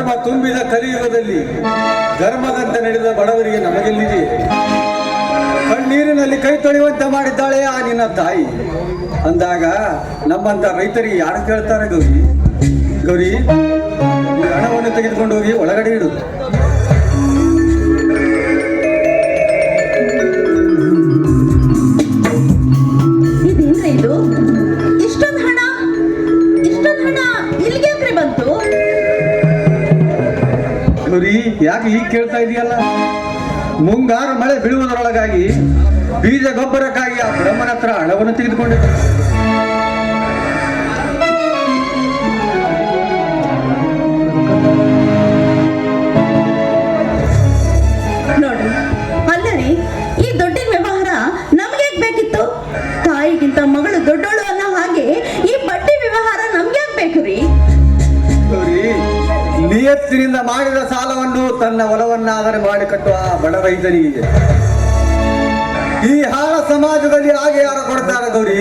ಅಧರ್ಮ ತುಂಬಿದ ಕಲಿಯುಗದಲ್ಲಿ ಧರ್ಮದಂತ ನಡೆದ ಬಡವರಿಗೆ ನಮಗೆಲ್ಲಿದೆ? ಕಣ್ಣೀರಿನಲ್ಲಿ ಕೈ ತೊಳೆಯುವಂತೆ ಮಾಡಿದ್ದಾಳೆ ಆ ನಿನ್ನ ತಾಯಿ ಅಂದಾಗ ನಮ್ಮಂತ ರೈತರಿಗೆ ಯಾರು ಕೇಳ್ತಾರೆ? ಗೌರಿ ಗೌರಿ, ಹಣವನ್ನು ತೆಗೆದುಕೊಂಡು ಹೋಗಿ ಒಳಗಡೆ ಇಡು. ಇದು ಇಷ್ಟೊಂದು ಹಣ ಇಲ್ಲಿಗೆ ಯಾಕ್ರಿ ಬಂತು? ಗೌರಿ, ಯಾಕೆ ಹೀಗೆ ಕೇಳ್ತಾ ಇದೆಯಲ್ಲ? ಮುಂಗಾರು ಮಳೆ ಬೀಳುವುದರೊಳಗಾಗಿ ಬೀಜ ಗೊಬ್ಬರಕ್ಕಾಗಿ ಆ ಬ್ರಹ್ಮನ ಹತ್ರ ಹಣವನ್ನು ತೆಗೆದುಕೊಂಡಿದ್ದ. ನೋಡ್ರಿ, ಅಲ್ಲರಿ ಈ ದುಡ್ಡಿನ ವ್ಯವಹಾರ ನಮ್ಗೆ ಯಾಕೆ ಬೇಕಿತ್ತು? ತಾಯಿಗಿಂತ ಮಗಳು ದೊಡ್ಡೋಳು ಅನ್ನೋ ಹಾಗೆ ಈ ಬಡ್ಡಿ ವ್ಯವಹಾರ ನಮ್ಗೆ ಯಾಕೆ ಬೇಕು ರೀ? ಗೌರಿ, ನಿಯತ್ತಿನಿಂದ ಮಾಡಿದ ಸಾಲವನ್ನು ತನ್ನ ಹೊಲವನ್ನಾದರೆ ಮಾಡಿ ಕಟ್ಟುವ ಬಡ ರೈತನಿಗೆ ಈ ಹಾಳ ಸಮಾಜದಲ್ಲಿ ಹಾಗೆ ಯಾರು ಕೊಡ್ತಾರೆ? ಗೌರಿ,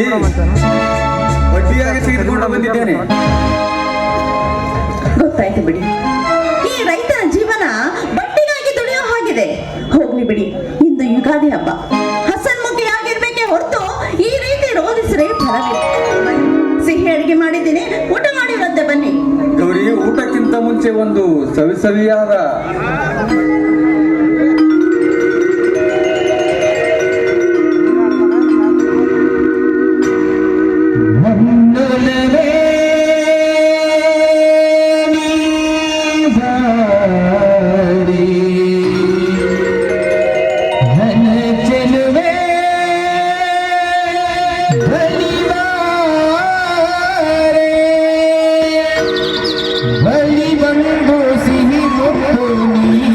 ಬಡ್ಡಿಯಾಗಿ ತೆಗೆದುಕೊಂಡು ಬಂದಿದ್ದೇನೆ. ಗೊತ್ತಾಯ್ತು ಬಿಡಿ, ಈ ರೈತನ ಜೀವನ ಬಡ್ಡಿಗಾಗಿ ದುಡಿಯೋ ಹಾಗಿದೆ. ಹೋಗ್ಲಿ ಬಿಡಿ, ಇಂದು ಯುಗಾದಿ ಹಬ್ಬ, ಹಸನ್ಮುಖಿಯಾಗಿರ್ಬೇಕೆ ಹೊರತು ಈ ರೀತಿ ರೋಧಿಸ್ರೆ ಫಲವೇ. ಸಿಹಿ ಅಡಿಗೆ ಮಾಡಿದ್ದೀನಿ, ಊಟ ಮಾಡಿರಂತೆ ಬನ್ನಿ. ಗೌರಿ, ಊಟಕ್ಕಿಂತ ಮುಂಚೆ ಒಂದು ಸವಿಯಾದ ಬಲಿ ಬಂದು ಸಿಹಿ ಮುಟ್ಟು ನೀ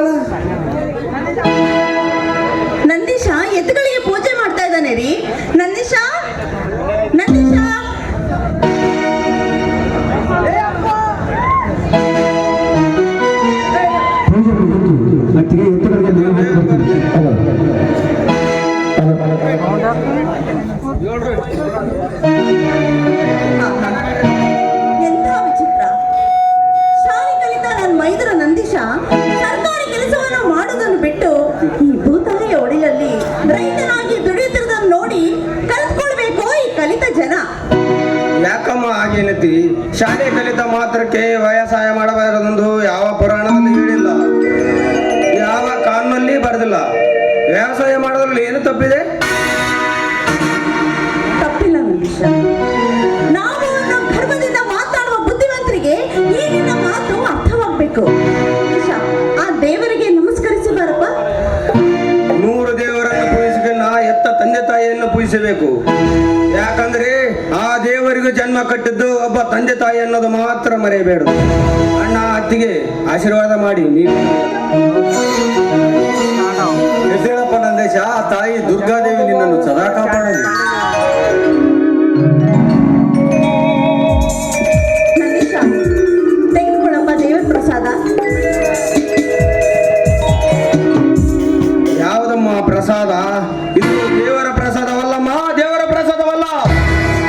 ಎತ್ತುಗಳ ನಂದೀಶ ಎತ್ತುಗಳಿಗೆ ಪೂಜೆ ಮಾಡ್ತಾ ಇದ್ದಾನೆ ರೀ. ನಂದೀಶ, ನಂದೀಶ, ಎಂಥ ವಿಚಿತ್ರ. ಶಾಲೆ ಕಲಿತ ನನ್ನ ಮೈದರ ನಂದೀಶ ಸರ್ಕಾರಿ ಕೆಲಸವನ್ನು ಮಾಡುವುದನ್ನು ಬಿಟ್ಟು ಈ ಭೂತಾಯಿಯ ಒಡೆಯಲ್ಲಿ ರೈತನಾಗಿ ದುಡಿಯುತ್ತಿರುವುದನ್ನು ನೋಡಿ ಕಲಿತ್ಕೊಳ್ಬೇಕು ಈ ಕಲಿತ ಜನ. ಯಾಕಮ್ಮ ಹಾಗೇನತಿ? ಶಾಲೆ ಕಲಿತ ಮಾತ್ರಕ್ಕೆ ವ್ಯವಸಾಯ ಮಾಡಬಾರದೆಂದು ಯಾವ ಪುರಾಣದಲ್ಲಿ ಹೇಳಿಲ್ಲ, ಯಾವ ಕಾನೂನಲ್ಲಿ ಬರೆದಿಲ್ಲ. ವ್ಯವಸಾಯ ಮಾಡೋದ್ರಲ್ಲಿ ಏನು ತಪ್ಪಿದೆ? ತಪ್ಪಿಲ್ಲ ನಂದೀಶ. ನಾವು ನಮ್ಮ ಗರ್ವದಿಂದ ಮಾತಾಡುವ ಬುದ್ಧಿವಂತರಿಗೆ ಈಗಿನ ಮಾತು ಅರ್ಥವಾಗಬೇಕು. ನಂದೀಶ, ಆ ದೇವರಿಗೆ ನಮಸ್ಕರಿಸಿ ಬಾರಪ್ಪ. 100 ದೇವರನ್ನು ಪೂಜಿಸಿದ ಎತ್ತ ತಂದೆ ತಾಯಿಯನ್ನು ಪೂಜಿಸಬೇಕು. ಯಾಕಂದ್ರೆ ಆ ದೇವರಿಗೂ ಜನ್ಮ ಕಟ್ಟಿದ್ದು ಒಬ್ಬ ತಂದೆ ತಾಯಿ ಅನ್ನೋದು ಮಾತ್ರ ಮರೆಯಬೇಡ. ಅಣ್ಣ ಅತ್ತಿಗೆ ಆಶೀರ್ವಾದ ಮಾಡಿ ನೀವು. ಎದ್ದೇಳಪ್ಪ ನಂದೇಶ, ತಾಯಿ ದುರ್ಗಾದೇವಿ ನಿನ್ನನ್ನು ಸದಾ ಕಾಪಾಡಲಿ. ನಂದೀಶ, ತೆಗೆದುಕೊಳ್ಳಪ್ಪ ದೇವರ ಪ್ರಸಾದ. ಯಾವುದಮ್ಮ ಪ್ರಸಾದ? ಇದು ದೇವರ ಪ್ರಸಾದವಲ್ಲಮ್ಮ, ದೇವರ ಪ್ರಸಾದವಲ್ಲ.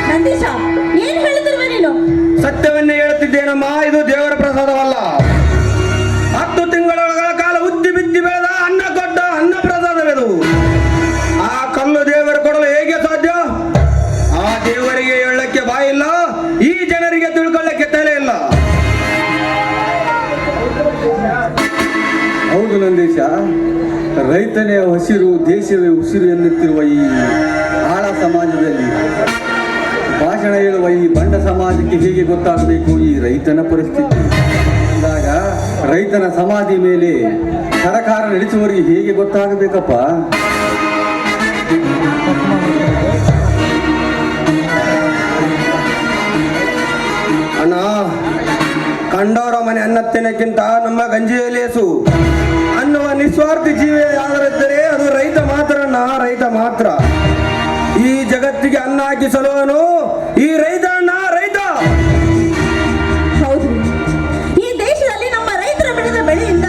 ನಂದೀಶ, ಏನ್ ಹೇಳಿದಿರುವ ನೀನು? ಸತ್ಯವನ್ನೇ ಹೇಳುತ್ತಿದ್ದೇನಮ್ಮ, ಇದು ದೇವರ ಪ್ರಸಾದವಲ್ಲ. 10 ತಿಂಗಳ ಕಾಲ ಉದ್ದಿ ಬಿದ್ದಿ ಬೆಳೆದ ಅನ್ನ ಕೊಟ್ಟ ಅನ್ನ ಪ್ರಸಾದವೆದು. ಆ ಕಲ್ಲು ದೇವರು ಕೊಡಲು ಹೇಗೆ ಸಾಧ್ಯ? ಆ ದೇವರಿಗೆ ಹೇಳಕ್ಕೆ ಬಾಯಿಲ್ಲ, ಈ ಜನರಿಗೆ ತಿಳ್ಕೊಳ್ಳಕ್ಕೆ ತಲೆ ಇಲ್ಲ. ಹೌದು ನಂದೇಶ, ರೈತನೇ ಹಸಿರು ದೇಶವೇ ಉಸಿರು ಎನ್ನುತ್ತಿರುವ ಈ ಆಳ ಸಮಾಜದಲ್ಲಿ ಭಾಷಣ ಹೇಳುವ ಈ ಬಂಡ ಸಮಾಜಕ್ಕೆ ಹೇಗೆ ಗೊತ್ತಾಗಬೇಕು ಈ ರೈತನ ಪರಿಸ್ಥಿತಿ ಅಂದಾಗ ರೈತನ ಸಮಾಧಿ ಮೇಲೆ ಸರಕಾರ ನಡೆಸುವವರಿಗೆ ಹೇಗೆ ಗೊತ್ತಾಗಬೇಕಪ್ಪ? ಅಣ್ಣ, ಕಂಡವರ ಮನೆ ಅನ್ನ ತಿನ್ನಕ್ಕಿಂತ ನಮ್ಮ ಗಂಜಿಯ ಲೇಸು ಅನ್ನುವ ನಿಸ್ವಾರ್ಥಿ ಜೀವಿ ಯಾರಿದ್ದರೆ ಅದು ರೈತ ಮಾತ್ರ ಅಣ್ಣ, ರೈತ ಮಾತ್ರ. ಈ ಜಗತ್ತಿಗೆ ಅನ್ನ ಹಾಕಿ ಸಲುವನು ಈ ರೈತ ಅಣ್ಣ, ರೈತ. ಹೌದು, ಈ ದೇಶದಲ್ಲಿ ನಮ್ಮ ರೈತರ ಬೆಳೆದ ಬೆಳೆಯಿಂದ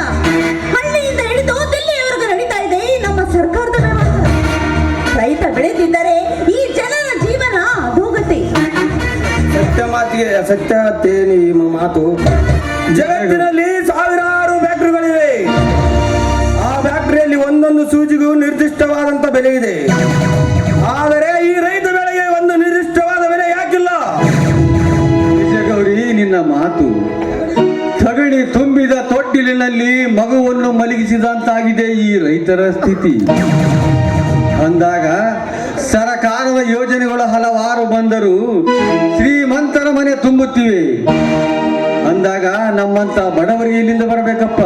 ಹಳ್ಳಿಯಿಂದ ಹಿಡಿದು ದಿಲ್ಲಿಯವರೆಗೂ ನಡೀತಾ ಇದೆ ಈ ನಮ್ಮ ಸರ್ಕಾರದ ವ್ಯವಹಾರ. ರೈತ ಬೆಳೆದಿದ್ದರೆ ಈ ಜನರ ಜೀವನ ಅಧೋಗತಿ. ಸತ್ಯ ನಿಮ್ಮ ಮಾತು. ಜಗತ್ತಿನಲ್ಲಿ ಸಾವಿರಾರು ಫ್ಯಾಕ್ಟರಿಗಳಿವೆ. ಆ ಫ್ಯಾಕ್ಟರಿಯಲ್ಲಿ ಒಂದೊಂದು ಸೂಜಿಗೂ ನಿರ್ದಿಷ್ಟವಾದಂತ ಬೆಲೆ ಇದೆ. ಆದರೆ ಈ ರೈತ ಬೆಳೆಗೆ ಒಂದು ನಿರ್ದಿಷ್ಟವಾದ ಬೆಲೆ ಯಾಕಿಲ್ಲ? ಗೌರಿ, ನಿನ್ನ ಮಾತು ಸಗಣಿ ತುಂಬಿದ ತೊಟ್ಟಿಲಿನಲ್ಲಿ ಮಗುವನ್ನು ಮಲಗಿಸಿದಂತಾಗಿದೆ ಈ ರೈತರ ಸ್ಥಿತಿ ಅಂದಾಗ ಸರಕಾರದ ಯೋಜನೆಗಳು ಹಲವಾರು ಬಂದರೂ ಶ್ರೀಮಂತರ ಮನೆ ತುಂಬುತ್ತಿವೆ ಅಂದಾಗ ನಮ್ಮಂತ ಬಡವರಿಗೆ ಇಲ್ಲಿಂದ ಬರಬೇಕಪ್ಪ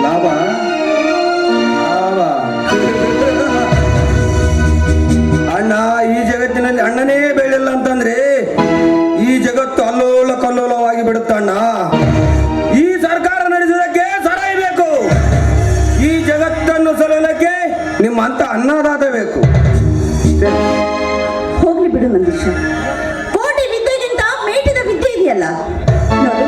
ಲಾಭ. ಅಣ್ಣ, ಈ ಜಗತ್ತಿನಲ್ಲಿ ಅಣ್ಣನೇ ಬೆಳೆಯಲ್ಲ ಅಂತಂದ್ರೆ ಈ ಜಗತ್ತು ಅಲ್ಲೋಲ ಕಲ್ಲೋಲವಾಗಿ ಬಿಡುತ್ತಣ್ಣ. ಈ ಸರ್ಕಾರ ನಡೆಸುವುದಕ್ಕೆ ಸರಾಯಬೇಕು. ಈ ಜಗತ್ತನ್ನು ಸಲುವುದಕ್ಕೆ ನಿಮ್ಮಂತ ಅನ್ನದಾತ ಬೇಕು. ಹೋಗ್ಲಿ ಬಿಡು ನಂದೀಶ, ಕೋಟಿ ವಿದ್ಯೆಗಿಂತ ಮೇಟಿದ ವಿದ್ಯೆ ಇದೆಯಲ್ಲ. ನೋಡು,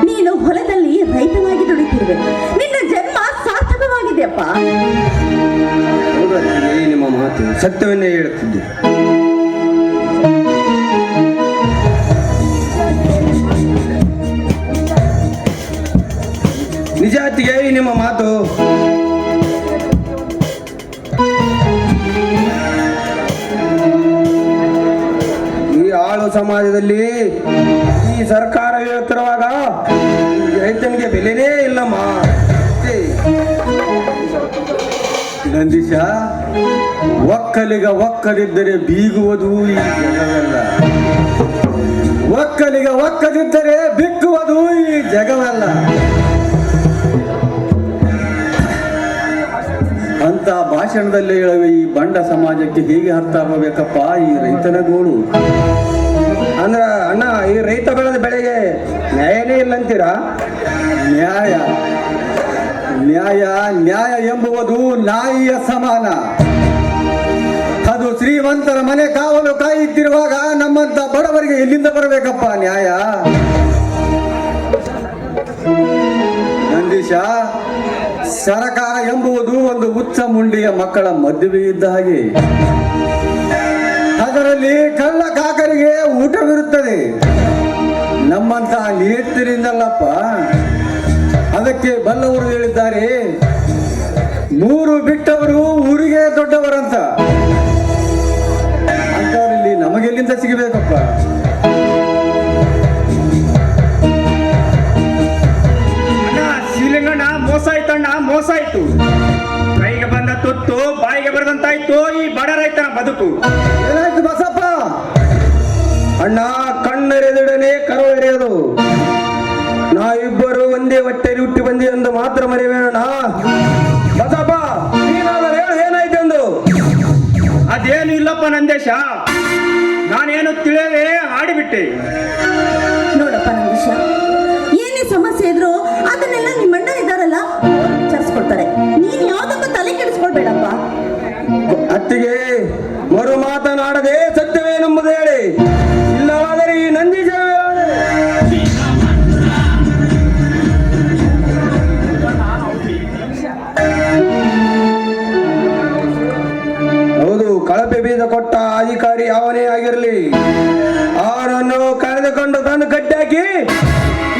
ನೀನು ಹೊಲದಲ್ಲಿ ರೈತನಾಗಿ ದುಡಿತಿರುವೆ. ನಿನ್ನ ಜನ್ಮ ಸಾರ್ಥಕವಾಗಿದೆಯಪ್ಪ. ಹೌದಾ? ನಿಮ್ಮ ಮಾತು ಸತ್ಯವನ್ನೇ ಹೇಳುತ್ತಿದ್ದೆ. ನಿಜಾತಿಗೆ ನಿಮ್ಮ ಮಾತು. ಈ ಆಳು ಸಮಾಜದಲ್ಲಿ ಈ ಸರ್ಕಾರ ಹೇಳ್ತಿರುವಾಗ ರೈತನಿಗೆ ಬೆಲೆನೇ ಇಲ್ಲಮ್ಮ. ನಂದೀಶ, ಒಕ್ಕಲಿಗದಿದ್ದರೆ ಬೀಗುವುದು ಈ ಜಗವಲ್ಲ. ಒಕ್ಕಲಿಗದಿದ್ದರೆ ಬಿಕ್ಕುವುದು ಈ ಜಗವಲ್ಲ ಅಂತ ಭಾಷಣದಲ್ಲಿ ಹೇಳುವ ಈ ಬಂಡ ಸಮಾಜಕ್ಕೆ ಹೇಗೆ ಅರ್ಥ ಆಗಬೇಕಪ್ಪ ಈ ರೈತನ ಗೋಳು? ಅಂದ್ರ ಅಣ್ಣ, ಈ ರೈತ ಬೆಳೆದ ಬೆಳೆಗೆ ನ್ಯಾಯನೇ ಇಲ್ಲ ಅಂತೀರಾ? ನ್ಯಾಯ ಎಂಬುವುದು ನಾಯಿಯ ಸಮಾನ. ಅದು ಶ್ರೀಮಂತರ ಮನೆ ಕಾವಲು ಕಾಯುತ್ತಿರುವಾಗ ನಮ್ಮಂತ ಬಡವರಿಗೆ ಎಲ್ಲಿಂದ ಬರಬೇಕಪ್ಪ ನ್ಯಾಯ? ನಂದೀಶ, ಸರಕಾರ ಎಂಬುದು ಒಂದು ಹುಚ್ಚ ಮುಂಡಿಯ ಮಕ್ಕಳ ಮದುವೆ ಇದ್ದ ಹಾಗೆ. ಅದರಲ್ಲಿ ಕಳ್ಳ ಕಾಕರಿಗೆ ಊಟವಿರುತ್ತದೆ. ನಮ್ಮಂತ ನಿಯತ್ತಿನಿಂದಲ್ಲಪ್ಪ. ಅದಕ್ಕೆ ಬಲ್ಲವರು ಹೇಳಿದ್ದಾರೆ, 3 ಬಿಟ್ಟವರು ಊರಿಗೆ ದೊಡ್ಡವರಂತ. ಅಂತವರಲ್ಲಿ ನಮಗೆಲ್ಲಿಂದ ಸಿಗಬೇಕಪ್ಪ? ಶ್ರೀಲಿಂಗಣ್ಣ, ಮೋಸ ಆಯ್ತಣ್ಣ, ಮೋಸ ಆಯ್ತು. ಕೈಗೆ ಬಂದ ತುತ್ತು ಬಾಯಿಗೆ ಬರದಂತಾಯ್ತು ಈ ಬಡ ರೈತನ ಬದುಕು. ಏನಾಯ್ತು ಬಸಪ್ಪ? ಅಣ್ಣ, ಕಣ್ಣೆರೆದೊಡನೆ ಕರುಳೆರೆಯದು. ನಾವಿಬ್ಬರು ಒಂದೇ ಹೊಟ್ಟೆಯಲ್ಲಿ ಹುಟ್ಟಿ ಬಂದಿ ಎಂದು ಮಾತ್ರ ಮರಿಬೇಡ. ಬಸಪ್ಪ, ನೀನಾದರೂ ಹೇಳು, ಏನಾಯ್ತು ಎಂದು. ಅದೇನು ಇಲ್ಲಪ್ಪ ನಂದೇಶ, ನಾನೇನು ತಿಳಿಯದೆ ಹಾಡಿಬಿಟ್ಟೆ. ನೋಡಪ್ಪ ನಂದೀಶ, ಏನೇ ಸಮಸ್ಯೆ ಇದ್ರು ಅದನ್ನೆಲ್ಲ ನಿಮ್ಮ ಅಣ್ಣ ಇದ್ದಾರಲ್ಲ ವಿಚಾರಿಸ್ಕೊಳ್ತಾರೆ. ನೀನ್ ಯಾವ್ದಕ್ಕೂ ತಲೆ ಕೆಡಿಸ್ಕೊಳ್ಬೇಡಪ್ಪ. ಅತ್ತಿಗೆ, ಮರು ಮಾತನಾಡದೆ ಸತ್ಯವೇನೆಂಬುದು ಹೇಳಿ, ಇಲ್ಲವಾದರೆ ಈ ನಂದೀಶ. ಹೌದು, ಕಳಪೆ ಬೀಜ ಕೊಟ್ಟ ಅಧಿಕಾರಿ ಯಾವನೇ ಆಗಿರಲಿ, ಅವನನ್ನು ಕರೆದುಕೊಂಡು ತಂದು ಕಟ್ಟಾಕಿ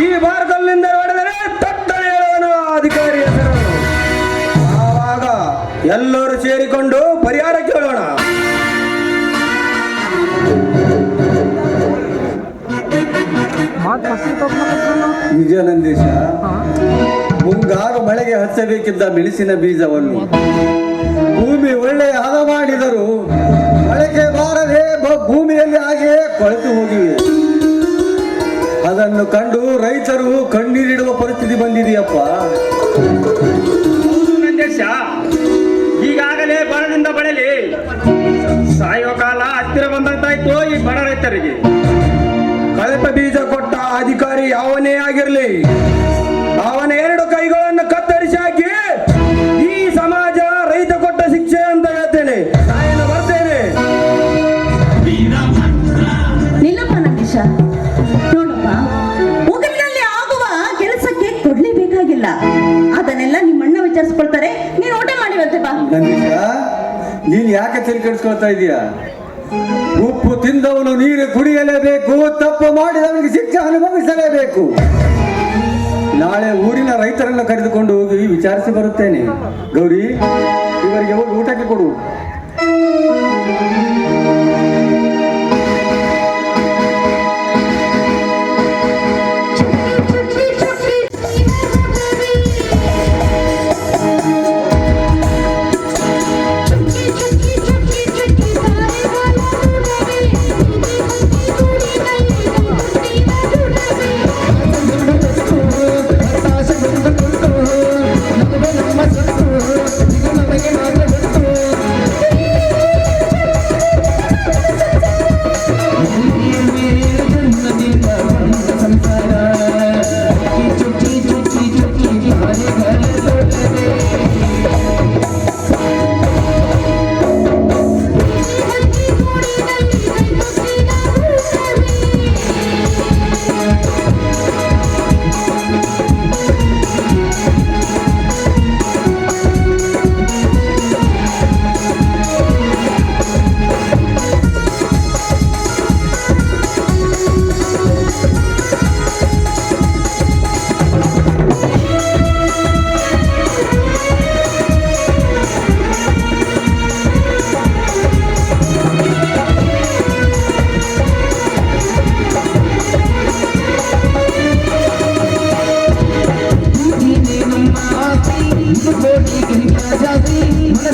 ಈ ಬಾರ್ಕಲ್ಲಿಂದ ಹೊಡೆದರೆ ತಟ್ಟನೆ ಹೇಳುವನು ಅಧಿಕಾರಿ ಹೆಸರು. ಆವಾಗ ಎಲ್ಲರೂ ಸೇರಿಕೊಂಡು ಪರಿಹಾರ ಕೇಳೋಣ. ನಿಜ ನಂದೀಶ, ಮುಂಗಾರು ಮಳೆಗೆ ಹಚ್ಚಬೇಕಿದ್ದ ಮೆಣಸಿನ ಬೀಜವನ್ನು ಭೂಮಿ ಒಳ್ಳೆ ಹದ ಮಾಡಿದರು ಮಳೆಗೆ ಬಾರದೆ ಭೂಮಿಯಲ್ಲಿ ಹಾಗೆಯೇ ಕೊಳೆತು ಹೋಗಿವೆ. ಅದನ್ನು ಕಂಡು ರೈತರು ಕಣ್ಣೀರಿಡುವ ಪರಿಸ್ಥಿತಿ ಬಂದಿದೆಯಪ್ಪ. ಹೌದು ನಂದೇಶ, ಈಗಾಗಲೇ ಬರದಿಂದ ಬಳಲಿ ಸಾಯುವ ಕಾಲ ಹತ್ತಿರ ಬಂದಂತಾಯ್ತು ಈ ಬಡ ರೈತರಿಗೆ. ಕಳಪೆ ಬೀಜ ಕೊಟ್ಟ ಅಧಿಕಾರಿ ಯಾವನೇ ಆಗಿರಲಿ, ಅವನ 2 ಕೈಗಳನ್ನು ಕತ್ತರಿಸಿ ಹಾಕಿ ಈ ಸಮಾಜ ರೈತ ಕೊಟ್ಟ ಶಿಕ್ಷೆ ಅಂತ ಹೇಳ್ತೇನೆ. ನಾನು ಬರ್ತೇನೆ. ನಿಲ್ಲಪ್ಪ ನಂದೀಶ. ನೋಡಪ್ಪ, ಒಗಲಿನಲ್ಲಿ ಆಗುವ ಕೆಲಸಕ್ಕೆ ಕೊಡ್ಲೇಬೇಕಾಗಿಲ್ಲ. ಅದನ್ನೆಲ್ಲ ನಿಮ್ಮಣ್ಣ ವಿಚಾರಿಸ್ಕೊಳ್ತಾರೆ. ನೀನು ಊಟ ಮಾಡಿವಂತೆ ಬಾ. ನಂದೀಶ, ನೀನ್ ಯಾಕೆ ತಲೆ ಕೆಡಿಸ್ಕೊಳ್ತಾ ಇದೀಯಾ? ಉಪ್ಪು ತಿಂದವನು ನೀರು ಕುಡಿಯಲೇಬೇಕು, ತಪ್ಪು ಮಾಡಿದವನಿಗೆ ಶಿಕ್ಷೆ ಅನುಭವಿಸಲೇಬೇಕು. ನಾಳೆ ಊರಿನ ರೈತರನ್ನು ಕರೆದುಕೊಂಡು ಹೋಗಿ ವಿಚಾರಿಸಿ ಬರುತ್ತೇನೆ. ಗೌರಿ, ಇವರಿಗೆ ಹೋಗಿ ಊಟಕ್ಕೆ ಕೊಡು.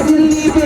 Mati,